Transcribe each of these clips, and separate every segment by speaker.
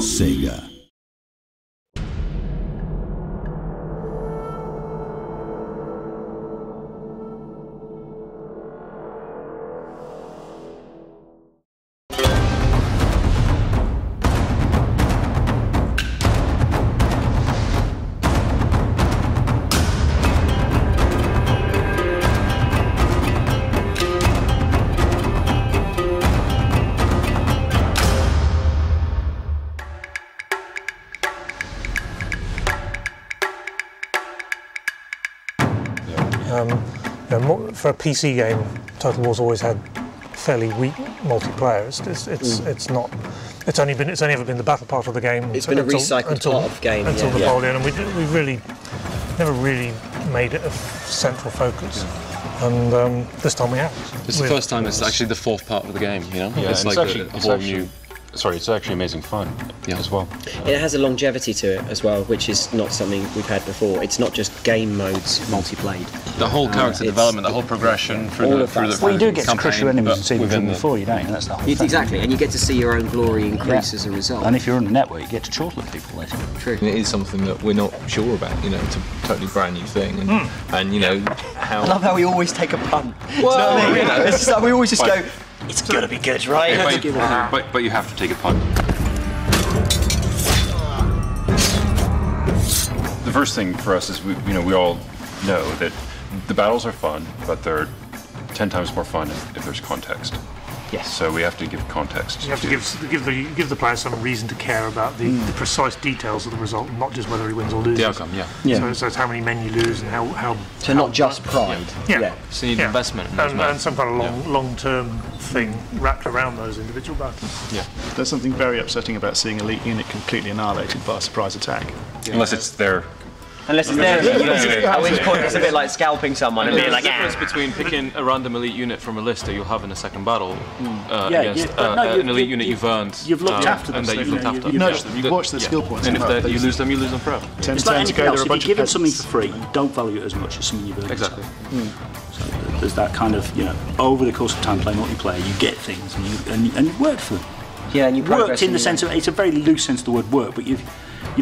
Speaker 1: Sega.
Speaker 2: For a PC game, Total War's always had fairly weak multiplayer. It's only ever been the battle part of the game.
Speaker 3: It's been a recycled part of the game
Speaker 2: until Napoleon, and we really never really made it a central focus. And this time we have.
Speaker 4: It's the first time it's actually the fourth part of the game. You know,
Speaker 5: yeah,
Speaker 4: it's like a whole new.
Speaker 5: Sorry, it's actually amazing fun as well.
Speaker 3: It has a longevity to it as well, which is not something we've had before. It's not just game modes multiplayed.
Speaker 4: The whole character development, the whole progression through the
Speaker 6: well, you do get to crush your enemies and see them from before, you don't you? That's the whole thing.
Speaker 3: Exactly, and you get to see your own glory increase as a result.
Speaker 6: And if you're on the network, you get to chortle at people later.
Speaker 3: True.
Speaker 7: And it is something that we're not sure about, you know, it's a totally brand new thing. And you know, how...
Speaker 3: I love how we always take a punt. Well, you know, it's just like we always just go, it's gotta be good, right?
Speaker 5: Yeah, but you have to take a punt. The first thing for us is we all know that the battles are fun, but they're 10 times more fun if there's context.
Speaker 3: Yes.
Speaker 5: So we have to give context.
Speaker 2: You have to give the player some reason to care about the precise details of the result, not just whether he wins or loses.
Speaker 4: The outcome, yeah.
Speaker 2: So it's how many men you lose and how.
Speaker 3: So not just pride.
Speaker 2: Yeah.
Speaker 4: So you need investment in
Speaker 2: and some kind of long-term thing wrapped around those individual battles.
Speaker 5: Yeah.
Speaker 8: There's something very upsetting about seeing elite unit completely annihilated by a surprise attack.
Speaker 5: Yeah. Unless it's their.
Speaker 3: Unless it's there, at which point it's a bit like scalping someone and being like,
Speaker 4: There's a difference between picking a random elite unit from a list that you'll have in a second battle against an elite unit you've earned.
Speaker 8: You've looked after them.
Speaker 4: And that you've looked after.
Speaker 8: You've nudged them, you've watched their skill points.
Speaker 4: And if you lose them forever.
Speaker 6: It's like anything else, if you give them something for free, you don't value it as much as something you've earned.
Speaker 4: Exactly.
Speaker 6: So there's that kind of, over the course of time playing multiplayer, you get things and you work for them.
Speaker 3: Yeah, and you
Speaker 6: worked in the sense of, it's a very loose sense of the word work, but you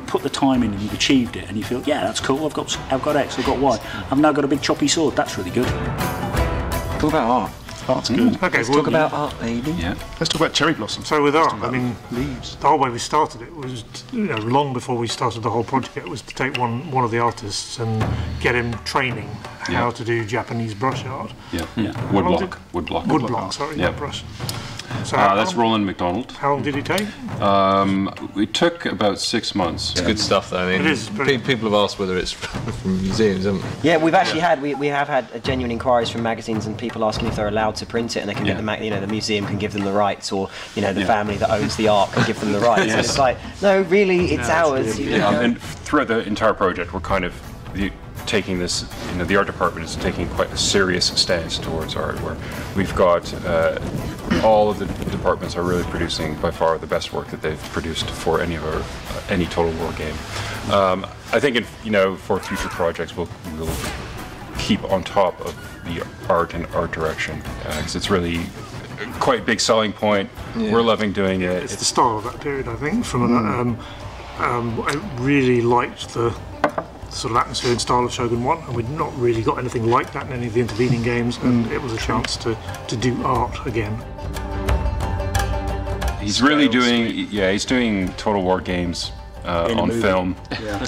Speaker 6: put the time in and you've achieved it, and you feel, yeah, that's cool. I've got X, I've got Y. I've now got a big choppy sword. That's really good.
Speaker 3: Talk about art.
Speaker 8: Art's good.
Speaker 2: Okay,
Speaker 3: let's talk about art, baby.
Speaker 5: Yeah.
Speaker 8: Let's talk about cherry blossom.
Speaker 2: So with art, I mean,
Speaker 8: leaves.
Speaker 2: The whole way we started it was, long before we started the whole project, it was to take one of the artists and get him training how to do Japanese brush art.
Speaker 5: Yeah. Woodblock.
Speaker 2: Woodblock. Sorry, not brush. So
Speaker 5: that's Roland McDonald.
Speaker 2: How long did he take?
Speaker 5: It took about 6 months.
Speaker 7: It's good stuff, though. I mean, people have asked whether it's from museums, haven't they?
Speaker 3: Yeah, we've actually had genuine inquiries from magazines and people asking if they're allowed to print it, and they can get the museum can give them the rights, or the family that owns the art can give them the rights. And it's like, no, really, it's ours.
Speaker 5: And throughout the entire project, we're kind of taking this, the art department is taking quite a serious stance towards art, where we've got all of the departments are really producing by far the best work that they've produced for any Total War game. I think for future projects we'll keep on top of the art and art direction, because it's really quite a big selling point. We're loving doing it.
Speaker 2: It's the style of that period, I think. I really liked the sort of atmosphere and style of Shogun 1, and we'd not really got anything like that in any of the intervening games, and it was a chance to do art again.
Speaker 5: He's really doing, he's doing Total War games on film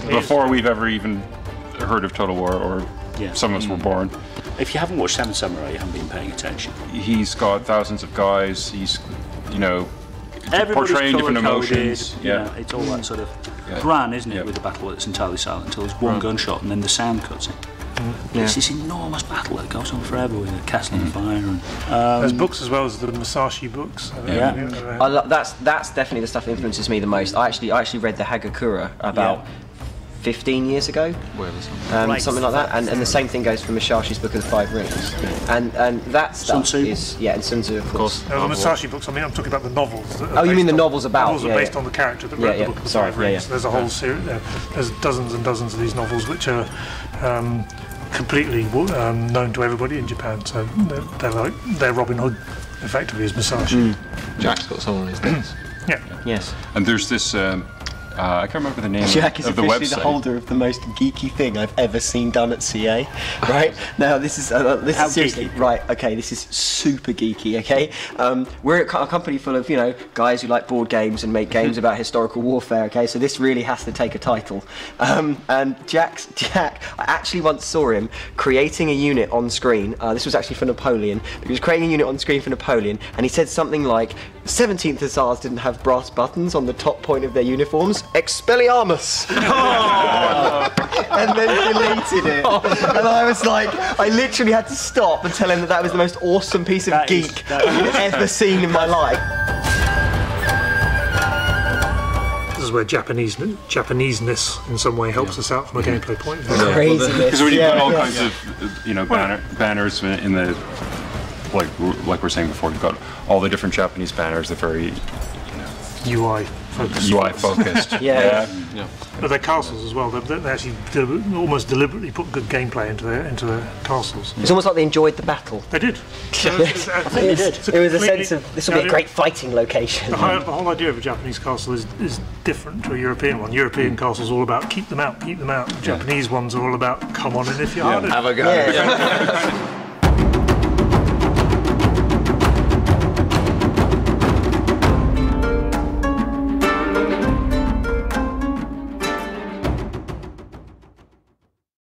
Speaker 5: before we've ever even heard of Total War, or some of us were born.
Speaker 6: If you haven't watched Seven Samurai, you haven't been paying attention.
Speaker 5: He's got thousands of guys. He's, portraying different emotions.
Speaker 6: It's all that sort of Bran, isn't it, with the battle that's entirely silent until there's one gunshot and then the sound cuts in. It's this enormous battle that goes on forever with a castle on fire. And,
Speaker 2: there's books as well as the Musashi books.
Speaker 3: That's definitely the stuff that influences me the most. I actually read the Hagakure about 15 years ago, something like that, and the same thing goes for Musashi's Book of the Five Rings, and that stuff is and Sun Tzu, of course.
Speaker 2: The Musashi books. I mean, I'm talking about the novels.
Speaker 3: You mean the novels about?
Speaker 2: Novels are based on the character that wrote the Book of the Five Rings. There's a whole series. There's dozens and dozens of these novels which are completely known to everybody in Japan. So they're Robin Hood, effectively, as Musashi.
Speaker 7: Jack's got some on his desk.
Speaker 2: Yeah.
Speaker 3: Yes.
Speaker 5: And there's this. I can't remember the name
Speaker 3: Jack is
Speaker 5: of the
Speaker 3: officially
Speaker 5: website.
Speaker 3: the holder of the most geeky thing I've ever seen done at CA. Right now, this is seriously
Speaker 6: geeky?
Speaker 3: right. Okay, this is super geeky. Okay, we're a company full of guys who like board games and make games about historical warfare. Okay, so this really has to take a title. And Jack, I actually once saw him creating a unit on screen. This was actually for Napoleon. He was creating a unit on screen for Napoleon, and he said something like, "17th Hussars didn't have brass buttons on the top point of their uniforms. Expelliarmus!" And then deleted it. And I was like, I literally had to stop and tell him that was the most awesome piece of geek I've ever seen in my life.
Speaker 2: This is where Japaneseness in some way helps us out from a gameplay point of view.
Speaker 3: Craziness.
Speaker 5: Because when you've got all kinds of banners in the like we're saying before, you've got all the different Japanese banners. They're very
Speaker 2: UI focused.
Speaker 5: UI focused.
Speaker 3: Yeah.
Speaker 2: But their castles as well. They actually almost deliberately put good gameplay into their castles.
Speaker 3: It's almost like they enjoyed the battle.
Speaker 2: They did.
Speaker 3: It was a sense of this will be a great fighting location.
Speaker 2: The whole idea of a Japanese castle is different to a European one. European castles are all about keep them out. Japanese ones are all about come on in if you're hard.
Speaker 7: Have a go.
Speaker 3: Yeah.